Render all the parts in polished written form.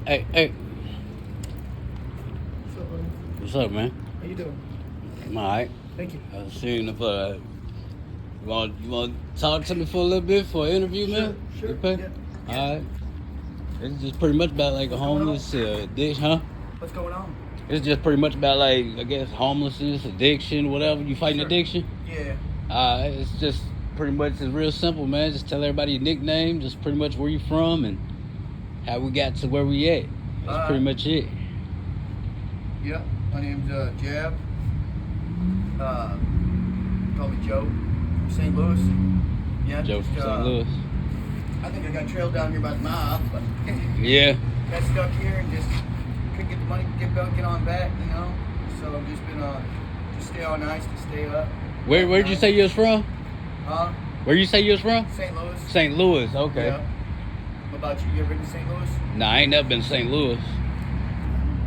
Hey, What's up, buddy? what's up, man? How you doing? I'm alright. Thank you. I was seeing if you want to talk to me for a little bit for an interview, man? Sure. You pay? Yeah. Alright. It's just pretty much about like a What's going on? homeless addiction, huh? What's going on? It's just pretty much about like, I guess, homelessness, addiction, whatever. You fighting Sure. addiction? Yeah. It's just pretty much, it's real simple, man. Just tell everybody your nickname, just pretty much where you from and how we got to where we at. That's pretty much it. Yeah. My name's Jab. Call me Joe from St. Louis. Yeah. Joe from St. Louis. I think I got trailed down here by the mob, but Yeah. got stuck here and just couldn't get the money to get on back, you know. So I've just been just stay all nice to stay up. Where'd you say you was from? Huh? Where you say you was from? St. Louis. St. Louis, okay. Yeah. What about you? You ever been to St. Louis? Nah, I ain't never been to St. Louis.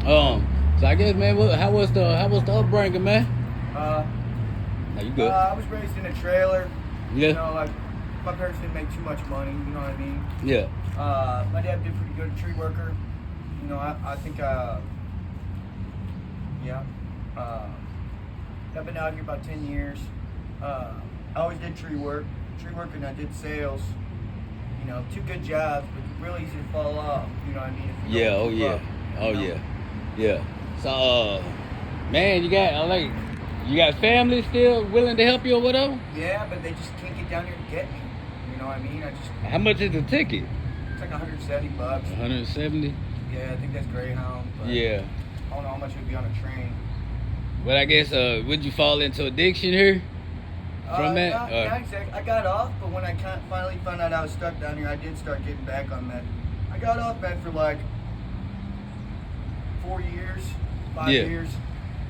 So I guess, man, how was the upbringing, man? No, you good? I was raised in a trailer. Yeah. You know, like my parents didn't make too much money. You know what I mean? Yeah. My dad did pretty good, tree worker. You know, I think yeah. I've been out here about 10 years. I always did tree work, and I did sales. You know, two good jobs, but real easy to fall off. You know what I mean? If you Yeah. don't Oh keep yeah. up, Oh you know? yeah. Yeah. So, man, you got family still willing to help you or whatever? Yeah, but they just can't get down here to get me. You know what I mean? How much is the ticket? It's like $170. 170. Yeah, I think that's Greyhound. But Yeah. I don't know how much it would be on a train. But I guess would you fall into addiction here from that? Not exactly. I got off, but when I finally found out I was stuck down here, I did start getting back on meth. I got off meth for like 4 years, 5 Yeah. years,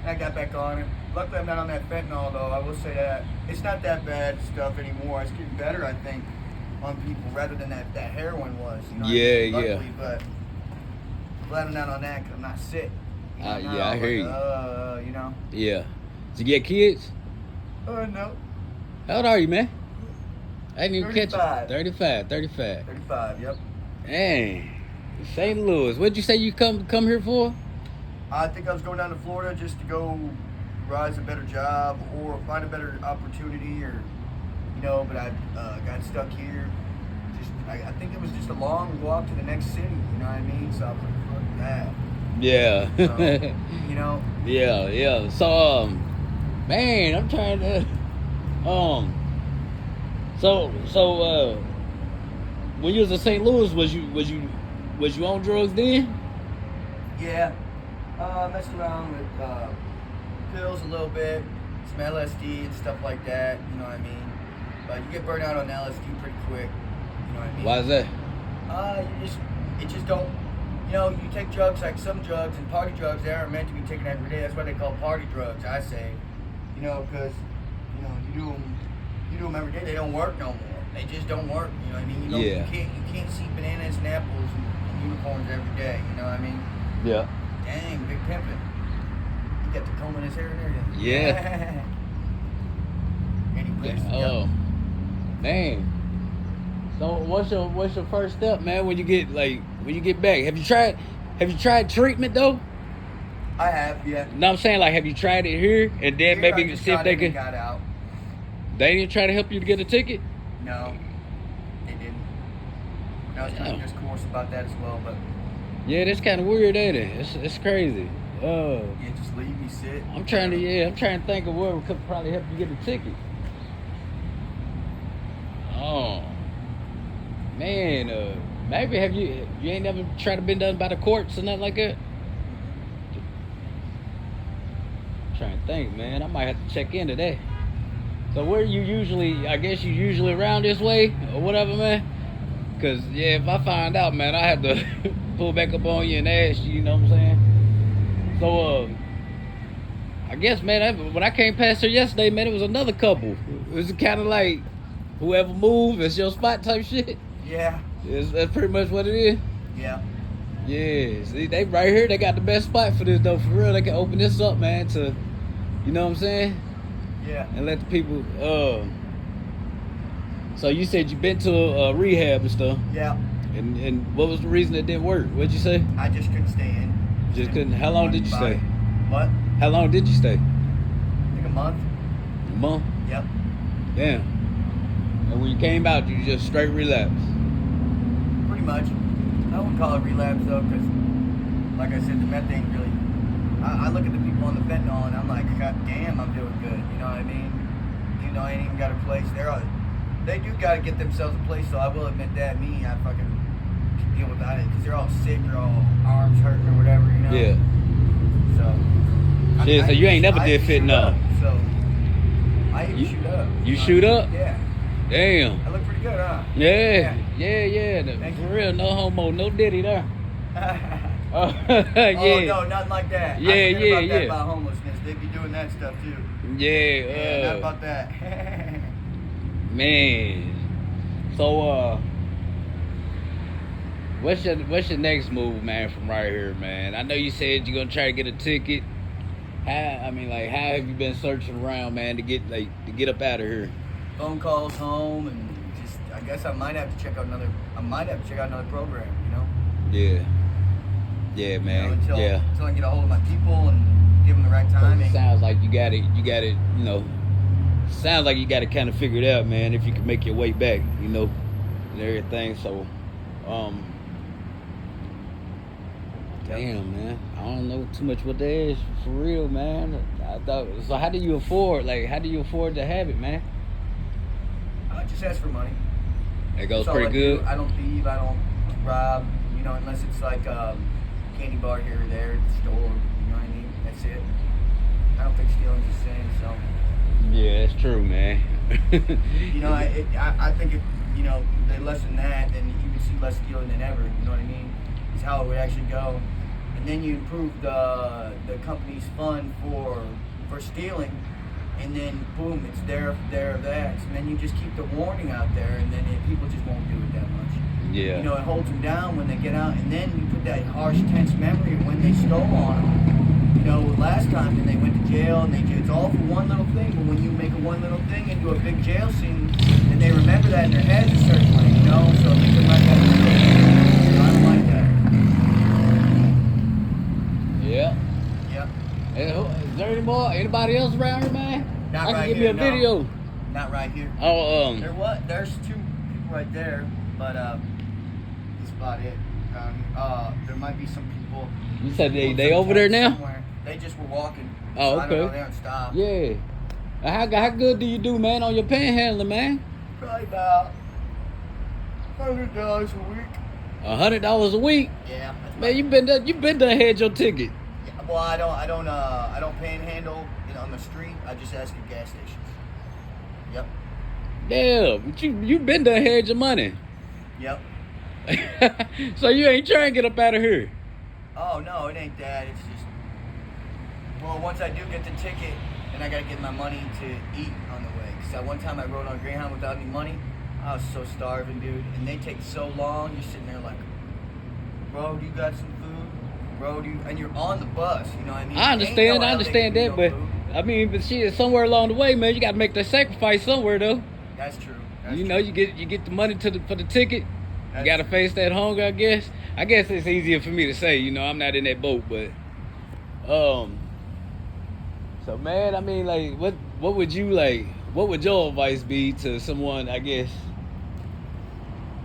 and I got back on it. Luckily, I'm not on that fentanyl, though. I will say that. It's not that bad stuff anymore. It's getting better, I think, on people rather than that heroin was. You know what I Yeah, mean? Luckily, yeah. But I'm glad I'm not on that because I'm not sick. You know, I'm Yeah, not I hear you. you know? Yeah. So you get kids? No. How old are you, man? I didn't even catch 35. it. 35. 35, yep. Dang. St. Louis. What'd you say you come here for? I think I was going down to Florida just to go rise a better job or find a better opportunity, or you know. But I got stuck here. I think it was just a long walk to the next city. You know what I mean? So I was like, fuck that. Yeah. So, you know. Yeah. So man, I'm trying to so when you was in St. Louis, was you on drugs then? Yeah. Messed around with pills a little bit, some LSD and stuff like that. You know what I mean? But you get burned out on LSD pretty quick. You know what I mean? Why is that? It just don't, you know, you take drugs like some drugs and party drugs, they aren't meant to be taken every day. That's why they call party drugs, I say. You know, because, you know, you do them every day, they don't work no more. They just don't work, you know what I mean? You can't see bananas and apples and unicorns every day, you know what I mean? Yeah. Dang, big pimpin'. He got the comb in his hair and everything. Yeah. Anyways, Oh, man. So what's your first step, man? When you get back, have you tried treatment though? I have, yeah. No, I'm saying, like, have you tried it here and then Here, maybe I just see if got they in and can? got out. They didn't try to help you to get a ticket. No, they didn't. And I was kind of discourse about that as well, but Yeah, that's kind of weird, ain't it? It's crazy. yeah, just leave me sit. I'm trying to think of where could probably help you get a ticket. Oh, man, maybe you ain't never tried to been done by the courts or nothing like that? I'm trying to think, man. I might have to check into that. So where I guess you usually around this way or whatever, man? Cause yeah, if I find out, man, I have to pull back up on you and ask you, you know what I'm saying? So, I guess, man, when I came past here yesterday, man, it was another couple. It was kind of like, whoever move, it's your spot type shit. Yeah. That's pretty much what it is. Yeah. Yeah, see, they right here, they got the best spot for this, though, for real. They can open this up, man, to, you know what I'm saying? Yeah. And let the people, so you said you been to a rehab and stuff. Yeah. And what was the reason it didn't work? What'd you say? I just couldn't stay in. Just couldn't. How long did you stay? What? How long did you stay? Like a month. A month? Yep. Damn. And when you came out, you just straight relapsed? Pretty much. I wouldn't call it relapse though, because like I said, the meth ain't really. I look at the people on the fentanyl and I'm like, God damn, I'm doing good. You know what I mean? You know, I ain't even got a place. They do got to get themselves a place, so I will admit that. Me, I fucking deal without it because they're all sick, they're all arms hurting or whatever, you know? Yeah. So. Shit, so you ain't never did fentanyl. So. I even shoot up. You shoot up? Yeah. Damn. I look pretty good, huh? Yeah. Thank For you. real, no homo, no diddy there. Oh, yeah. Oh, no, nothing like that. Yeah, I forget about that yeah. about homelessness. They be doing that stuff too. Yeah. Not about that. Man. So what's your next move, man, from right here, man? I know you said you're gonna try to get a ticket. How have you been searching around, man, to get up out of here? Phone calls home and just I guess I might have to check out another program, you know? Yeah. Yeah, man. You know, yeah. Until I get a hold of my people and give them the right timing. Sounds like you got it, you know. Sounds like you got it kind of figured out, man, if you can make your way back, you know, and everything. So, damn, man, I don't know too much what that is for real, man. I thought so. How do you afford to have it, man? I just ask for money. It goes That's all pretty I do. good. I don't thieve. I don't rob. You know, unless it's like candy bar here or there at the store. You know what I mean? That's it. I don't think stealing's the same. So. Yeah, that's true, man. You know, I think if you know they lessen that, then you can see less stealing than ever. You know what I mean? It's how it would actually go, and then you improve the company's fund for stealing, and then boom, it's there that, and then you just keep the warning out there, and then people just won't do it that much. Yeah. You know, it holds them down when they get out, and then you put that harsh, tense memory of when they stole on them. You know, last time and they went to jail, and it's all for one little thing. But when you make a one little thing into a big jail scene, and they remember that in their heads a certain way, you know, so they can let that go. So I don't like that. Yeah. Yep. Is there anybody else around here, man? Not I can right give here, me a video. Not right here. Oh, There's two people right there, but that's about it. There might be some people. you said they over there now? Somewhere. They just were walking. Oh, so I don't know, okay. they don't stop. Yeah. How good do you do, man, on your panhandling, man? Probably about $100 a week. $100 a week? Yeah. Man, you been done had your ticket. Yeah, well, I don't panhandle on the street. I just ask at gas stations. Yep. Damn, but you been done had your money. Yep. So you ain't trying to get up out of here. Oh no, it ain't that. It's just once I do get the ticket, then I gotta get my money to eat on the way. Cause one time I rode on Greyhound without any money. I was so starving, dude. And they take so long. You're sitting there like, bro, do you got some food? Bro, and you're on the bus. You know what I mean? I understand that, but I mean, but shit, somewhere along the way, man, you gotta make that sacrifice somewhere, though. That's true. You know, you get the money for the ticket. You gotta face that hunger, I guess. I guess it's easier for me to say, you know, I'm not in that boat, but so man, I mean, like, what would your advice be to someone, I guess?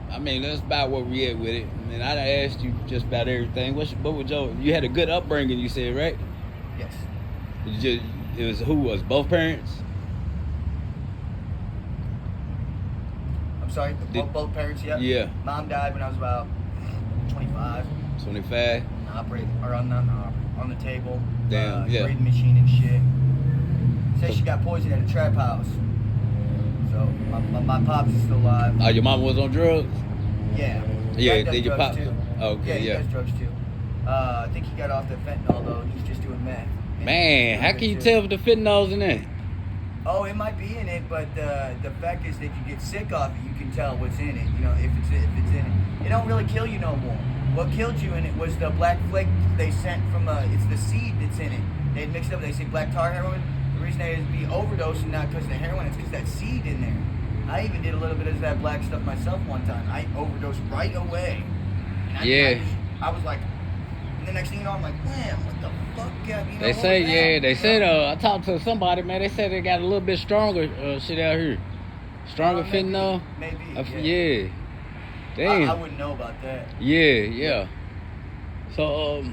I mean, that's about where we at with it. I mean, I asked you just about everything. What would you had a good upbringing, you said, right? Yes. It was who was both parents? I'm sorry, both parents, yep. Yeah. Mom died when I was about 25. 25. On the table. Damn, yeah. Breathing machine and shit. Say she got poisoned at a trap house. So my pops is still alive. Oh, your mama was on drugs? Yeah. Yeah, Dad does your drugs pop. too. Okay, yeah. He does drugs too. I think he got off the fentanyl though. He's just doing meth. Man, how can you tell if the fentanyl's in there? Oh, it might be in it, but the fact is that you get sick off it, you can tell what's in it. You know, if it's in it, it don't really kill you no more. What killed you in it was the black flake they sent from it's the seed that's in it. They mixed it up. They say black tar heroin. The reason they would be overdosing not because of the heroin, it's because that seed in there. I even did a little bit of that black stuff myself one time. I overdosed right away. And I was like, and the next thing you know, I'm like, man, what the fuck? You know, They say, they said, I talked to somebody, man. They said they got a little bit stronger shit out here. Stronger fentanyl. Maybe. Yeah. Damn. I wouldn't know about that. Yeah. So,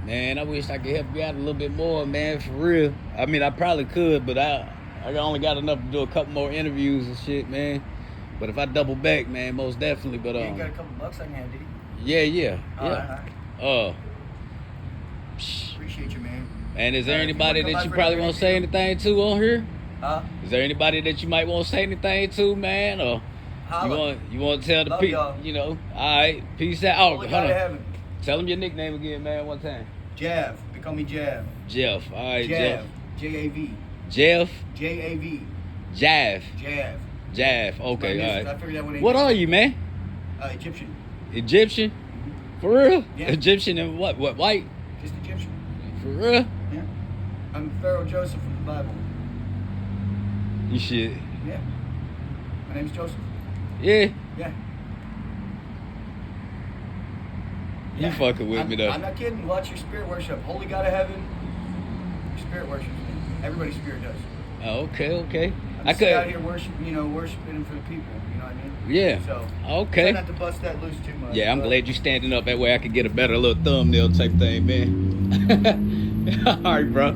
man, I wish I could help you out a little bit more, man, for real. I mean, I probably could, but I only got enough to do a couple more interviews and shit, man. But if I double back, man, most definitely. But you ain't got a couple bucks I can have, did you? Yeah. All right. Appreciate you, man. And is there anybody that you probably want to say anything to on here? Huh? Is there anybody that you might want to say anything to, man? Or you want to tell the people, you know? All right, peace out. Hold on. Tell them your nickname again, man, one time. Jav. They call me Jav. Jeff. All right, Jeff. J-A-V. Jeff? J-A-V. Jav. Jav. Okay, all right. I figured that one. What are you, man? Egyptian. Egyptian? For real? Yeah. Egyptian and what? What, white? Just Egyptian. For real? Yeah. I'm Pharaoh Joseph from the Bible. You shit. Yeah. My name's Joseph. Yeah. Yeah. You fucking with me, though. I'm not kidding. Watch your spirit worship. Holy God of heaven. Your spirit worships me. Everybody's spirit does. Oh, okay. I'm just out here worshiping him for the people. You know what I mean? Yeah. So, okay. Try not to bust that loose too much. Yeah, I'm glad you're standing up. That way I could get a better little thumbnail type thing, man. All right, bro.